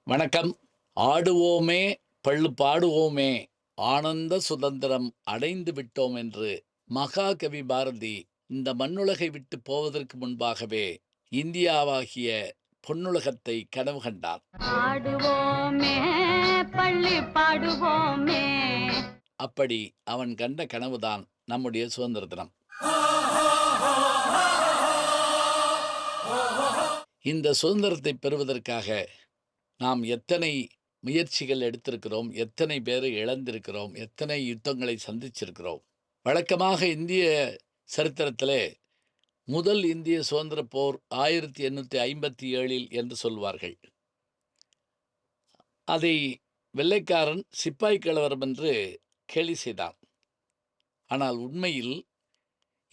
வணக்கம். ஆடுவோமே பள்ளு பாடுவோமே ஆனந்த சுதந்திரம் அடைந்து விட்டோம் என்று மகாகவி பாரதி இந்த மண்ணுலகை விட்டு போவதற்கு முன்பாகவே இந்தியாவாகிய பொன்னுலகத்தை கனவு கண்டார். ஆடுவோமே பள்ளி பாடுவோமே. அப்படி அவன் கண்ட கனவுதான் நம்முடைய சுதந்திர தினம். இந்த சுதந்திரத்தை பெறுவதற்காக நாம் எத்தனை முயற்சிகள் எடுத்திருக்கிறோம், எத்தனை பேரை இழந்திருக்கிறோம், எத்தனை யுத்தங்களை சந்திச்சிருக்கிறோம். வழக்கமாக இந்திய சரித்திரத்திலே முதல் இந்திய சுதந்திர போர் 1857 என்று சொல்வார்கள். அதை வெள்ளைக்காரன் சிப்பாய் கலவரம் என்று கேலி செய்தான். ஆனால் உண்மையில்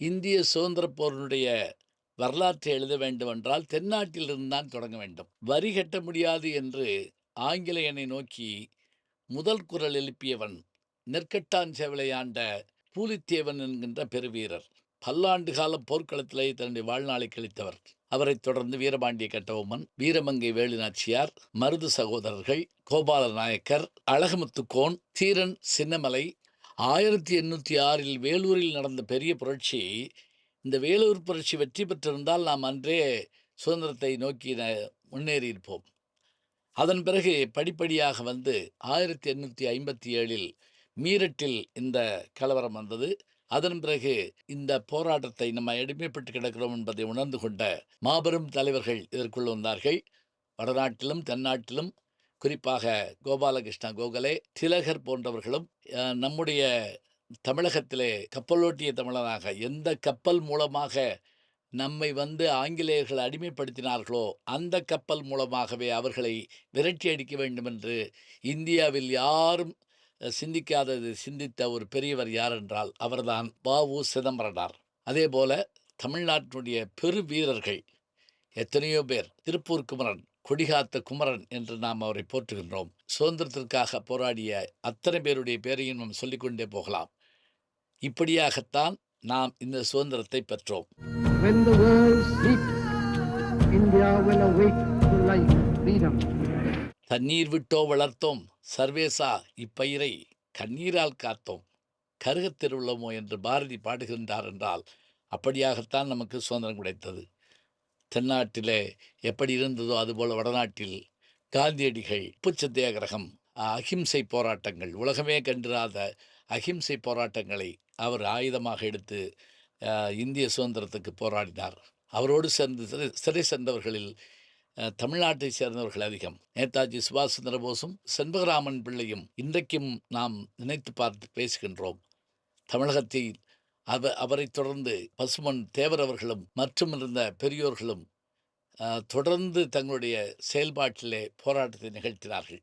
இந்திய சுதந்திர போரினுடைய வரலாற்றை எழுத வேண்டுமென்றால் தென்னாட்டிலிருந்து தான் தொடங்க வேண்டும். வரி கட்ட முடியாது என்று ஆங்கிலேயனை நோக்கி முதல் குரல் எழுப்பியவன் நெற்கட்டாஞ்சேவலை ஆண்ட பூலித்தேவன் என்கின்ற பெருவீரர். பல்லாண்டு காலம் போர்க்களத்திலே தன்னுடைய வாழ்நாளை கழித்தவர். அவரைத் தொடர்ந்து வீரபாண்டிய கட்டபொம்மன், வீரமங்கை வேலு நாச்சியார், மருது சகோதரர்கள், கோபால நாயக்கர், அழகுமுத்துக்கோன், தீரன் சின்னமலை. 1806 வேலூரில் நடந்த பெரிய புரட்சி. இந்த வேலூர் புரட்சி வெற்றி பெற்றிருந்தால் நாம் அன்றே சுதந்திரத்தை நோக்கி முன்னேறியிருப்போம். அதன் பிறகு படிப்படியாக வந்து 1857 மீரட்டில் இந்த கலவரம் வந்தது. அதன் பிறகு இந்த போராட்டத்தை நம்ம அடிமைப்பட்டு கிடக்கிறோம் என்பதை உணர்ந்து கொண்ட மாபெரும் தலைவர்கள் இதற்குள் வந்தார்கள். வடநாட்டிலும் தென்னாட்டிலும் குறிப்பாக கோபாலகிருஷ்ண கோகலே, திலகர் போன்றவர்களும் நம்முடைய தமிழகத்திலே கப்பலோட்டிய தமிழனாக எந்த கப்பல் மூலமாக நம்மை வந்து ஆங்கிலேயர்கள் அடிமைப்படுத்தினார்களோ அந்த கப்பல் மூலமாகவே அவர்களை விரட்டி அடிக்க வேண்டும் என்று இந்தியாவில் யாரும் சிந்திக்காதது சிந்தித்த ஒரு பெரியவர் யார் என்றால் அவர்தான் வ.உ. சிதம்பரனார். அதே போல தமிழ்நாட்டினுடைய பெரு வீரர்கள் எத்தனையோ பேர். திருப்பூர் குமரன், கொடிகாத்த குமரன் என்று நாம் அவரை போற்றுகின்றோம். சுதந்திரத்திற்காக போராடிய அத்தனை பேருடைய பேரையும் நாம் சொல்லிக்கொண்டே போகலாம். இப்படியாகத்தான் நாம் இந்த சுதந்திரத்தை பெற்றோம். When the world sleeps, India will awake to life, freedom. தண்ணீர் விட்டோ வளர்த்தோம் சர்வேசா இப்பயிரை கண்ணீரால் காத்தோம் கருகத் திருவுள்ளமோ என்று பாரதி பாடுகின்றார் என்றால் அப்படியாகத்தான் நமக்கு சுதந்திரம் கிடைத்தது. தென்னாட்டிலே எப்படி இருந்ததோ அதுபோல் வடநாட்டில் காந்தியடிகள் உப்பு சத்தியாகிரகம், அகிம்சை போராட்டங்கள், உலகமே கண்டிராத அகிம்சை போராட்டங்களை அவர் ஆயுதமாக எடுத்து இந்திய சுதந்திரத்துக்கு போராடினார். அவரோடு சேர்ந்து சிறை சென்றவர்களில் தமிழ்நாட்டை சேர்ந்தவர்கள் அதிகம். நேதாஜி சுபாஷ் சந்திர போஸும் செண்பகராமன் பிள்ளையும் இன்றைக்கும் நாம் நினைத்து பார்த்து பேசுகின்றோம். தமிழகத்தில் அவரை தொடர்ந்து பசுமன் தேவர் அவர்களும் மற்றும் இருந்த பெரியோர்களும் தொடர்ந்து தங்களுடைய செயல்பாட்டிலே போராட்டத்தை நிகழ்த்தினார்கள்.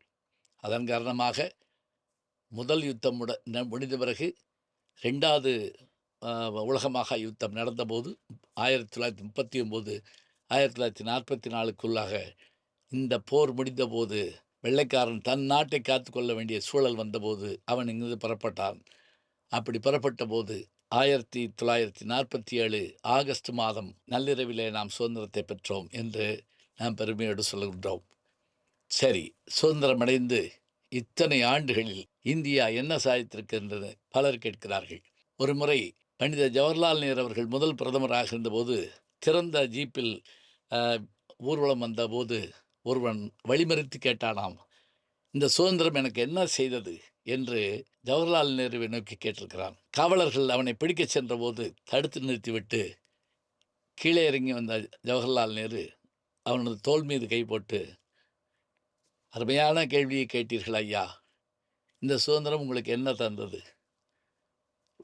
அதன் காரணமாக முதல் யுத்தம் முடிந்த பிறகு 2வது உலக யுத்தம் நடந்தபோது 1939 1944க்குள்ளாக இந்த போர் முடிந்தபோது வெள்ளைக்காரன் தன் நாட்டை காத்து கொள்ள வேண்டிய சூழல் வந்தபோது அவன் இங்கிருந்து புறப்பட்டான். அப்படி புறப்பட்ட போது 1947 ஆகஸ்ட் மாதம் நள்ளிரவிலே நாம் சுதந்திரத்தை பெற்றோம் என்று நாம் பெருமையோடு சொல்கின்றோம். சரி, சுதந்திரம் அடைந்து இத்தனை ஆண்டுகளில் இந்தியா என்ன சாதித்திருக்கின்றது பலர் கேட்கிறார்கள். ஒரு முறை பண்டித ஜவஹர்லால் நேரு அவர்கள் முதல் பிரதமராக இருந்தபோது திறந்த ஜீப்பில் ஊர்வலம் வந்தபோது ஒருவன் வழிமறித்து கேட்டானாம், இந்த சுதந்திரம் எனக்கு என்ன செய்தது என்று ஜவஹர்லால் நேருவை நோக்கி கேட்டிருக்கிறான். காவலர்கள் அவனை பிடிக்க சென்றபோது தடுத்து நிறுத்திவிட்டு கீழே இறங்கி வந்த ஜவஹர்லால் நேரு அவனது தோள் மீது கை போட்டு, அருமையான கேள்வியை கேட்டீர்கள் ஐயா, இந்த சுதந்திரம் உங்களுக்கு என்ன தந்தது?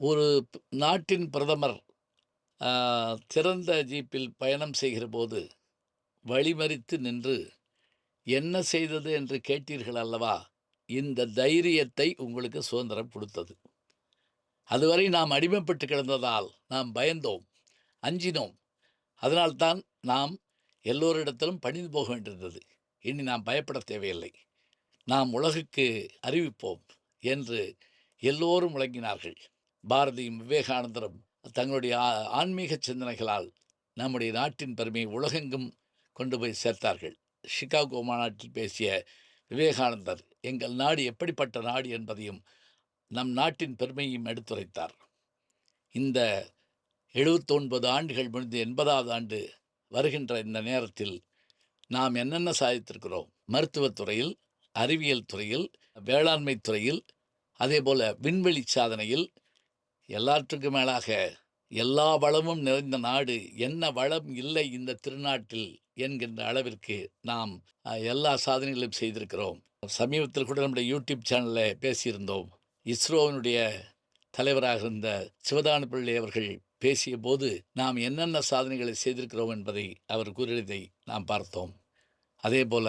ஒரு நாட்டின் பிரதமர் திறந்த ஜீப்பில் பயணம் செய்கிற போது வழிமறித்து நின்று என்ன செய்தது என்று கேட்டீர்கள் அல்லவா, இந்த தைரியத்தை உங்களுக்கு சுதந்திரம் கொடுத்தது. அதுவரை நாம் அடிமைப்பட்டு கிடந்ததால் நாம் பயந்தோம், அஞ்சினோம். அதனால்தான் நாம் எல்லோரிடத்திலும் பணிந்து போக வேண்டியிருந்தது. இனி நாம் பயப்பட தேவையில்லை, நாம் உலகுக்கு அறிவிப்போம் என்று எல்லோரும் முழங்கினார்கள். பாரதியும் விவேகானந்தரும் தங்களுடைய ஆன்மீக சிந்தனைகளால் நம்முடைய நாட்டின் பெருமையை உலகெங்கும் கொண்டு போய் சேர்த்தார்கள். சிகாகோ மாநாட்டில் பேசிய விவேகானந்தர் எங்கள் நாடு எப்படிப்பட்ட நாடு என்பதையும் நம் நாட்டின் பெருமையும் எடுத்துரைத்தார். இந்த 79 ஆண்டுகள் முடிந்து 80வது ஆண்டு வருகின்ற இந்த நேரத்தில் நாம் என்னென்ன சாதித்திருக்கிறோம்? மருத்துவத் துறையில், அறிவியல் துறையில், வேளாண்மை துறையில், அதேபோல விண்வெளி சாதனையில், எல்லாற்றுக்கும் மேலாக எல்லா வளமும் நிறைந்த நாடு, என்ன வளம் இல்லை இந்த திருநாட்டில் என்கின்ற அளவிற்கு நாம் எல்லா சாதனைகளும் செய்திருக்கிறோம். சமீபத்தில் கூட நம்முடைய யூடியூப் சேனலில் பேசியிருந்தோம். இஸ்ரோவினுடைய தலைவராக இருந்த சிவதானு பிள்ளை அவர்கள் பேசிய போது நாம் என்னென்ன சாதனைகளை செய்திருக்கிறோம் என்பதை அவர் கூறியதை நாம் பார்த்தோம். அதே போல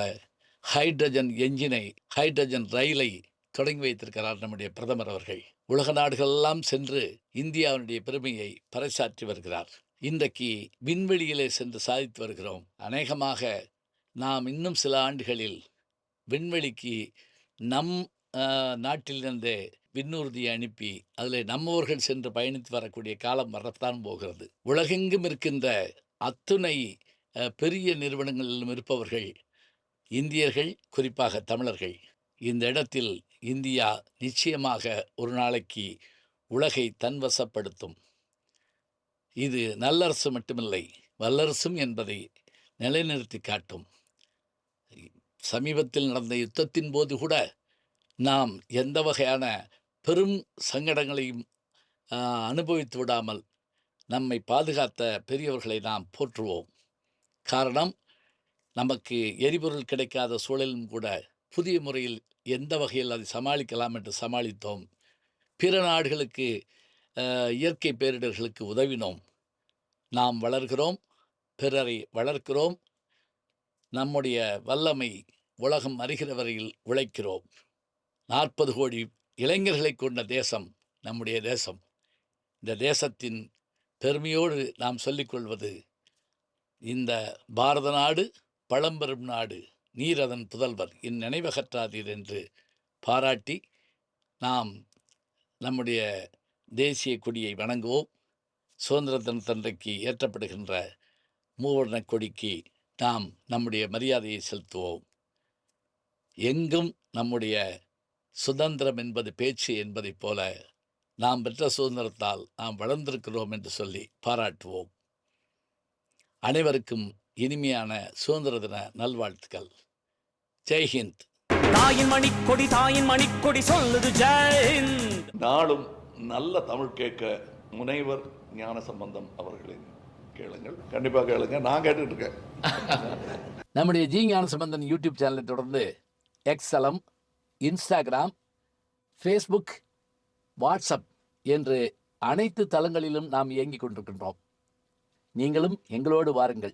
ஹைட்ரஜன் என்ஜினை, ஹைட்ரஜன் ரயிலை தொடங்கி வைத்திருக்கிறார் நம்முடைய பிரதமர் அவர்கள். உலக நாடுகளெல்லாம் சென்று இந்தியாவினுடைய பெருமையை பறைசாற்றி வருகிறார். இன்றைக்கு விண்வெளியிலே சென்று சாதித்து வருகிறோம். அநேகமாக நாம் இன்னும் சில ஆண்டுகளில் விண்வெளிக்கு நம் நாட்டிலிருந்தே விண்ணூர்தியை அனுப்பி அதில் நம்மவர்கள் சென்று பயணித்து வரக்கூடிய காலம் வரத்தான் போகிறது. உலகெங்கும் இருக்கின்ற அத்துணை பெரிய நிறுவனங்களிலும் இருப்பவர்கள் இந்தியர்கள், குறிப்பாக தமிழர்கள். இந்த இடத்தில் இந்தியா நிச்சயமாக ஒரு நாளைக்கு உலகை தன்வசப்படுத்தும். இது நல்லரசு மட்டுமில்லை, வல்லரசும் என்பதை நிலைநிறுத்தி காட்டும். சமீபத்தில் நடந்த யுத்தத்தின் போது கூட நாம் எந்த வகையான பெரும் சங்கடங்களையும் அனுபவித்து விடாமல் நம்மை பாதுகாத்த பெரியவர்களை நாம் போற்றுவோம். காரணம், நமக்கு எரிபொருள் கிடைக்காத சூழலும் கூட புதிய முறையில் எந்த வகையில் அதை சமாளிக்கலாம் என்று சமாளித்தோம். பிற நாடுகளுக்கு இயற்கை பேரிடர்களுக்கு உதவினோம். நாம் வளர்கிறோம், பிறரை வளர்க்கிறோம். நம்முடைய வல்லமை உலகம் அறிகிற வரையில் உழைக்கிறோம். 40 கோடி இளைஞர்களை கொண்ட தேசம் நம்முடைய தேசம். இந்த தேசத்தின் பெருமையோடு நாம் சொல்லிக்கொள்வது, இந்த பாரத நாடு பழம்பெரும் நாடு, நீர் அதன் புதல்வர், இந்நினைவகற்றாதீர் என்று பாராட்டி நாம் நம்முடைய தேசிய கொடியை வணங்குவோம். சுதந்திர தினத்தன்றைக்கு ஏற்றப்படுகின்ற மூவர்ண கொடிக்கு நாம் நம்முடைய மரியாதையை செலுத்துவோம். எங்கும் நம்முடைய சுதந்திரம் என்பது பேச்சு என்பதைப் போல நாம் பெற்ற சுதந்திரத்தால் நாம் வளர்ந்திருக்கிறோம் என்று சொல்லி பாராட்டுவோம். அனைவருக்கும் இனிமையான சுதந்திர தின நல்வாழ்த்துக்கள். ஜெய்ஹிந்த். தாயின் மணிக்கொடி, தாயின் மணிக்கொடி சொல்லுது ஜெய்ஹிந்த். நாளும் நல்ல தமிழ் கேட்க முனைவர் ஞானசம்பந்தம் அவர்களின் கேளுங்கள். கண்டிப்பாக கேளுங்க, நான் கேட்டுட்டு இருக்கேன். நம்முடைய ஜி ஞானசம்பந்தன் யூடியூப் சேனலை தொடர்ந்து எக்ஸலம், இன்ஸ்டாகிராம், ஃபேஸ்புக், வாட்ஸ்அப் என்று அனைத்து தளங்களிலும் நாம் இயங்கிக் கொண்டிருக்கின்றோம். நீங்களும் எங்களோடு வாருங்கள்.